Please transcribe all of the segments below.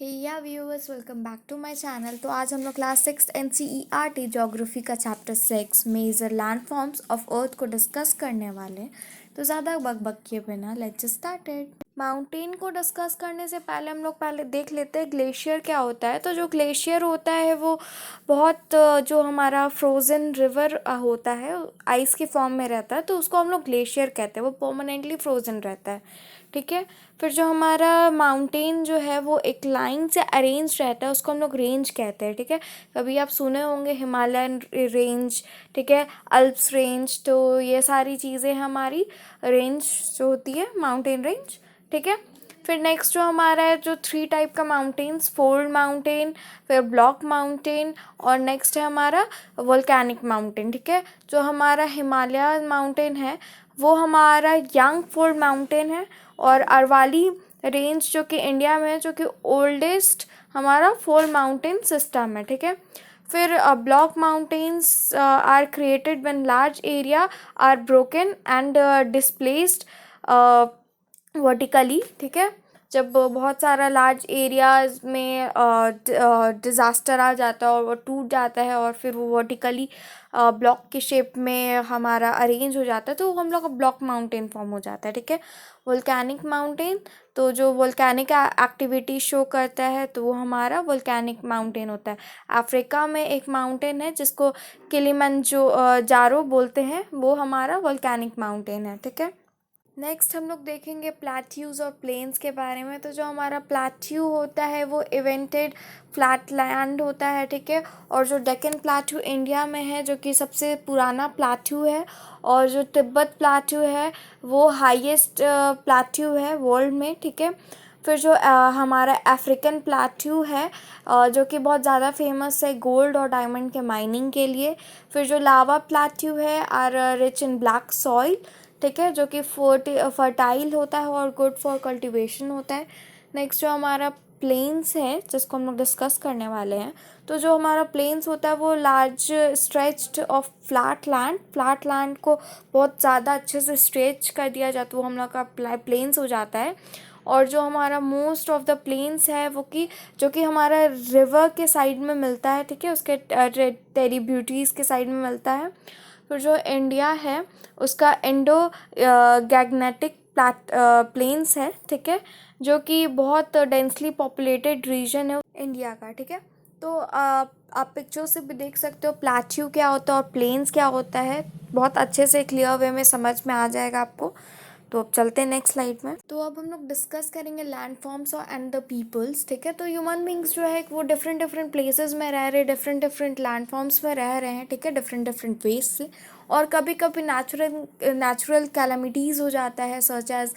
हे या viewers, welcome back to my channel. तो आज हम लोग क्लास 6 एनसीईआरटी ज्योग्राफी का chapter 6 major landforms of earth को डिस्कस करने वाले हैं। तो ज़्यादा बक किए बिना लेट्स स्टार्टेड। माउंटेन को डिस्कस करने से पहले हम लोग पहले देख लेते हैं ग्लेशियर क्या होता है। तो जो ग्लेशियर होता है वो बहुत जो हमारा फ्रोज़न रिवर होता है आइस के फॉर्म में रहता है, तो उसको हम लोग ग्लेशियर कहते हैं। वो परमानेंटली फ्रोज़न रहता है, ठीक है। फिर जो हमारा माउंटेन जो है वो एक लाइन से अरेंज रहता है, उसको हम लोग रेंज कहते हैं, ठीक है। कभी आप सुने होंगे हिमालयन रेंज, ठीक है, अल्प्स रेंज। तो ये सारी चीज़ें हमारी रेंज जो होती है माउंटेन रेंज, ठीक है। फिर नेक्स्ट जो हमारा है जो 3 टाइप का माउंटेन्स, फोल्ड माउंटेन, फिर ब्लॉक माउंटेन, और नेक्स्ट है हमारा वोल्केनिक माउंटेन, ठीक है। जो हमारा हिमालय माउंटेन है वो हमारा यंग फोल्ड माउंटेन है, और अरवाली रेंज जो कि इंडिया में है, जो कि ओल्डेस्ट हमारा फोल्ड माउंटेन सिस्टम है, ठीक है। फिर block mountains are created when large area are broken and displaced vertically, ठीक है। जब बहुत सारा लार्ज एरियाज में डिज़ास्टर आ जाता है और वो टूट जाता है और फिर वो वर्टिकली ब्लॉक के शेप में हमारा अरेंज हो जाता है, तो हम लोग का ब्लॉक माउंटेन फॉर्म हो जाता है, ठीक है। वोल्केनिक माउंटेन, तो जो वोल्केनिक एक्टिविटी शो करता है तो वो हमारा वोल्केनिक माउंटेन होता है। अफ्रीका में एक माउंटेन है जिसको किलिमंजो जारो बोलते हैं, वो हमारा वोल्केनिक माउंटेन है, ठीक है। नेक्स्ट हम लोग देखेंगे प्लेट्यूज और प्लेन्स के बारे में। तो जो हमारा प्लेट्यू होता है वो इवेंटेड फ्लैट लैंड होता है, ठीक है। और जो डेक्कन प्लेट्यू इंडिया में है, जो कि सबसे पुराना प्लेट्यू है, और जो तिब्बत प्लेट्यू है वो हाईएस्ट प्लेट्यू है वर्ल्ड में, ठीक है। फिर जो हमारा अफ्रीकन प्लेट्यू है जो कि बहुत ज़्यादा फेमस है गोल्ड और डायमंड के माइनिंग के लिए। फिर जो लावा प्लेट्यू है are rich in black soil, ठीक है, जो कि फर्टाइल होता है और गुड फॉर कल्टीवेशन होता है। नेक्स्ट जो हमारा प्लेन्स है जिसको हम लोग डिस्कस करने वाले हैं, तो जो हमारा प्लेन्स होता है वो large stretched of flat land को बहुत ज़्यादा अच्छे से स्ट्रेच कर दिया जाता है, वो हम लोग का प्लेन्स हो जाता है। और जो हमारा मोस्ट ऑफ द प्लेन्स है वो कि जो कि हमारा रिवर के साइड में मिलता है, ठीक है, उसके टेरिब्यूटीज़ के साइड में मिलता है। फिर जो इंडिया है उसका इंडो गैग्नेटिक प्लेन्स है, ठीक है, जो कि बहुत डेंसली पॉपुलेटेड रीजन है इंडिया का, ठीक है। तो आप पिक्चर से भी देख सकते हो प्लेट्यू क्या होता है और प्लेन्स क्या होता है, बहुत अच्छे से क्लियर वे में समझ में आ जाएगा आपको। तो अब चलते हैं नेक्स्ट स्लाइड में। तो अब हम लोग डिस्कस करेंगे लैंड फॉर्म्स और एंड द पीपल्स, ठीक है। तो ह्यूमन बींग्स जो है वो डिफरेंट डिफरेंट प्लेसेस में रह रहे, डिफरेंट डिफरेंट लैंड फॉर्म्स में रह रहे हैं, ठीक है, डिफरेंट डिफरेंट वेज से। और कभी कभी नेचुरल कैलामिटीज़ हो जाता है, सच एज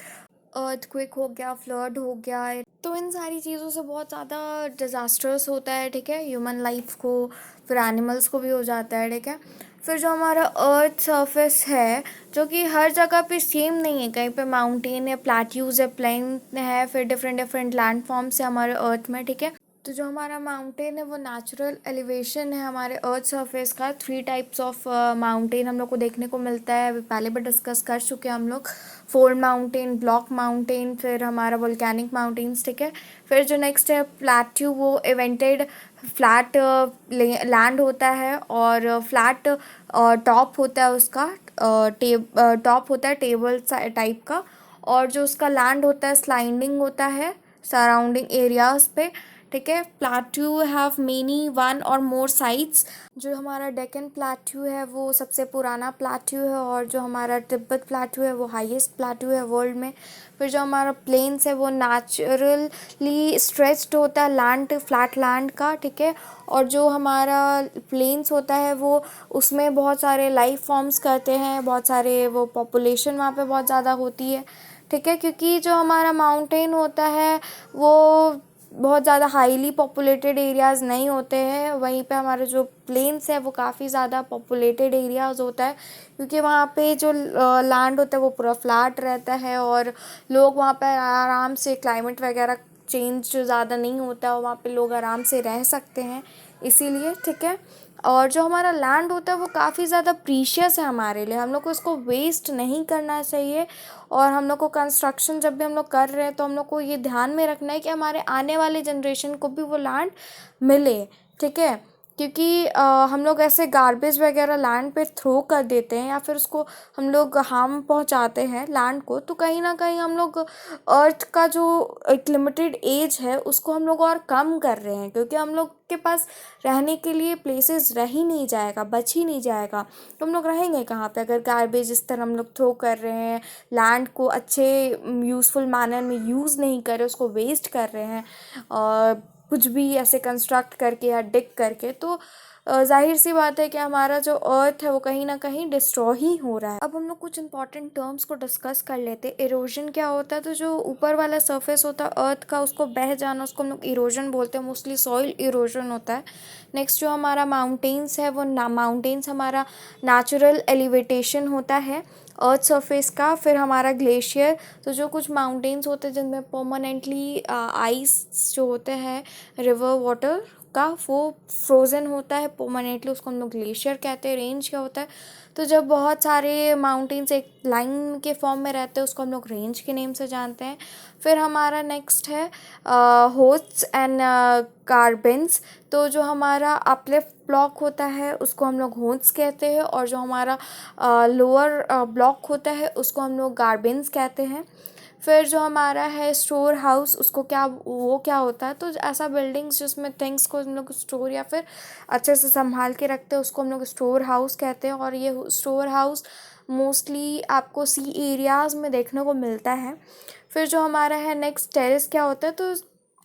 अर्थक्वेक हो गया, फ्लड हो गया। तो इन सारी चीज़ों से बहुत ज़्यादा डिज़ास्टर्स होता है, ठीक है, ह्यूमन लाइफ को, फिर एनिमल्स को भी हो जाता है, ठीक है। फिर जो हमारा अर्थ सरफेस है जो कि हर जगह पे सेम नहीं है, कहीं पे माउंटेन है, प्लेट्यूज है, प्लेन है, फिर डिफरेंट डिफरेंट लैंड फॉर्म्स है हमारे अर्थ में, ठीक है। तो जो हमारा माउंटेन है वो नेचुरल एलिवेशन है हमारे अर्थ सरफेस का। 3 टाइप्स ऑफ माउंटेन हम लोग को देखने को मिलता है, अभी पहले भी डिस्कस कर चुके हैं हम लोग। फोल्ड माउंटेन, ब्लॉक माउंटेन, फिर हमारा वोल्केनिक माउंटेन्स, ठीक है। फिर जो नेक्स्ट है प्लेट्यू, वो इवेंटेड फ्लैट लैंड होता है, और फ्लैट टॉप होता है उसका, टॉप होता है टेबल टाइप का, और जो उसका लैंड होता है स्लाइडिंग होता है सराउंडिंग एरियाज पे, ठीक है। प्लेट्यू हैव मेनी वन और मोर साइड्स। जो हमारा डेक्कन प्लेट्यू है वो सबसे पुराना प्लेट्यू है, और जो हमारा तिब्बत प्लेट्यू है वो हाईएस्ट प्लेट्यू है वर्ल्ड में। फिर जो हमारा प्लेन्स है वो नेचुरली स्ट्रेच्ड होता है लैंड, फ्लैट लैंड का, ठीक है। और जो हमारा प्लेन्स होता है वो उसमें बहुत सारे लाइफ फॉर्म्स करते हैं, बहुत सारे वो पॉपुलेशन वहाँ पे बहुत ज़्यादा होती है, ठीक है। क्योंकि जो हमारा माउंटेन होता है वो बहुत ज़्यादा हाईली पॉपुलेटेड एरियाज़ नहीं होते हैं, वहीं पे हमारे जो प्लेन्स है वो काफ़ी ज़्यादा पॉपुलेटेड एरियाज़ होता है, क्योंकि वहाँ पे जो लैंड होता है वो पूरा फ्लैट रहता है, और लोग वहाँ पर आराम से, क्लाइमेट वगैरह चेंज ज़्यादा नहीं होता है, वहाँ पे लोग आराम से रह सकते हैं इसीलिए, ठीक है। और जो हमारा लैंड होता है वो काफ़ी ज़्यादा प्रीशियस है हमारे लिए, हम लोग को इसको वेस्ट नहीं करना चाहिए। और हम लोग को कंस्ट्रक्शन जब भी हम लोग कर रहे हैं तो हम लोग को ये ध्यान में रखना है कि हमारे आने वाले जनरेशन को भी वो लैंड मिले, ठीक है। क्योंकि हम लोग ऐसे गार्बेज वगैरह लैंड पे थ्रो कर देते हैं या फिर उसको हम लोग हार्म पहुंचाते हैं लैंड को, तो कहीं ना कहीं हम लोग अर्थ का जो एक लिमिटेड एज है उसको हम लोग और कम कर रहे हैं, क्योंकि हम लोग के पास रहने के लिए प्लेसेस रह ही नहीं जाएगा, बच ही नहीं जाएगा। तो हम लोग रहेंगे कहाँ पे अगर गार्बेज इस तरह हम लोग थ्रो कर रहे हैं, लैंड को अच्छे यूज़फुल मैनर में यूज़ नहीं कर रहे, उसको वेस्ट कर रहे हैं और कुछ भी ऐसे कंस्ट्रक्ट करके या डिग करके, तो ज़ाहिर सी बात है कि हमारा जो अर्थ है वो कहीं ना कहीं डिस्ट्रॉय ही हो रहा है। अब हम लोग कुछ इंपॉर्टेंट टर्म्स को डिस्कस कर लेते हैं। इरोजन क्या होता है, तो जो ऊपर वाला सरफेस होता है अर्थ का उसको बह जाना उसको हम लोग इरोजन बोलते हैं, मोस्टली सॉइल इरोजन होता है। नेक्स्ट जो हमारा माउंटेन्स है वो माउंटेन्स हमारा नेचुरल एलिवेटेशन होता है अर्थ सरफेस का। फिर हमारा ग्लेशियर, तो जो कुछ माउंटेन्स होते हैं जिनमें परमानेंटली आइस जो होते हैं रिवर वाटर का वो फ्रोज़न होता है परमानेंटली, उसको हम लोग ग्लेशियर कहते हैं। रेंज क्या होता है, तो जब बहुत सारे माउंटेन्स एक लाइन के फॉर्म में रहते हैं उसको हम लोग रेंज के नेम से जानते हैं। फिर हमारा नेक्स्ट है होस्ट्स एंड कार्बन्स, तो जो हमारा अपलिफ्ट ब्लॉक होता है उसको हम लोग होस्ट्स कहते हैं, और जो हमारा लोअर ब्लॉक होता है उसको हम लोग गार्बन्स कहते हैं। फिर जो हमारा है स्टोर हाउस, उसको वो क्या होता है, तो ऐसा बिल्डिंग्स जिसमें थिंग्स को हम लोग स्टोर या फिर अच्छे से संभाल के रखते हैं उसको हम लोग स्टोर हाउस कहते हैं। और ये स्टोर हाउस मोस्टली आपको सी एरियाज़ में देखने को मिलता है। फिर जो हमारा है नेक्स्ट टेरेस क्या होता है, तो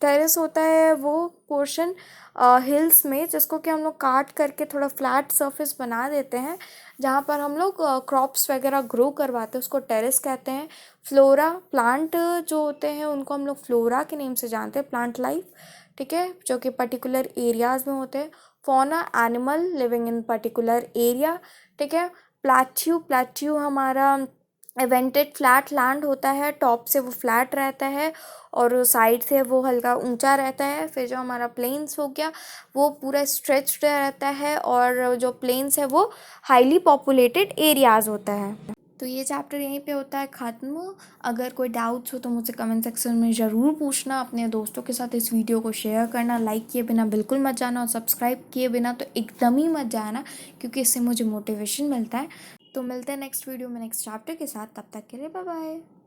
टेरेस होता है वो पोर्शन हिल्स में जिसको कि हम लोग काट करके थोड़ा फ्लैट सरफेस बना देते हैं, जहाँ पर हम लोग क्रॉप्स वगैरह ग्रो करवाते हैं, उसको टेरेस कहते हैं। फ्लोरा, प्लांट जो होते हैं उनको हम लोग फ्लोरा के नेम से जानते हैं, प्लांट लाइफ, ठीक है, जो कि पर्टिकुलर एरियाज़ में होते हैं। Fauna, animal living in particular area, ठीक है। प्लेट्यू हमारा इवेंटेड फ्लैट लैंड होता है, टॉप से वो फ्लैट रहता है और साइड से वो हल्का ऊंचा रहता है। फिर जो हमारा प्लेन्स हो गया वो पूरा स्ट्रेच्ड रहता है, और जो प्लेन्स है वो हाईली पॉपुलेटेड एरियाज़ होता है। तो ये चैप्टर यहीं पे होता है ख़त्म। अगर कोई डाउट्स हो तो मुझसे कमेंट सेक्शन में ज़रूर पूछना, अपने दोस्तों के साथ इस वीडियो को शेयर करना, लाइक किए बिना बिल्कुल मत जाना और सब्सक्राइब किए बिना तो एकदम ही मत जाना, क्योंकि इससे मुझे मोटिवेशन मिलता है। तो मिलते हैं नेक्स्ट वीडियो में नेक्स्ट चैप्टर के साथ, तब तक के लिए बाय बाय।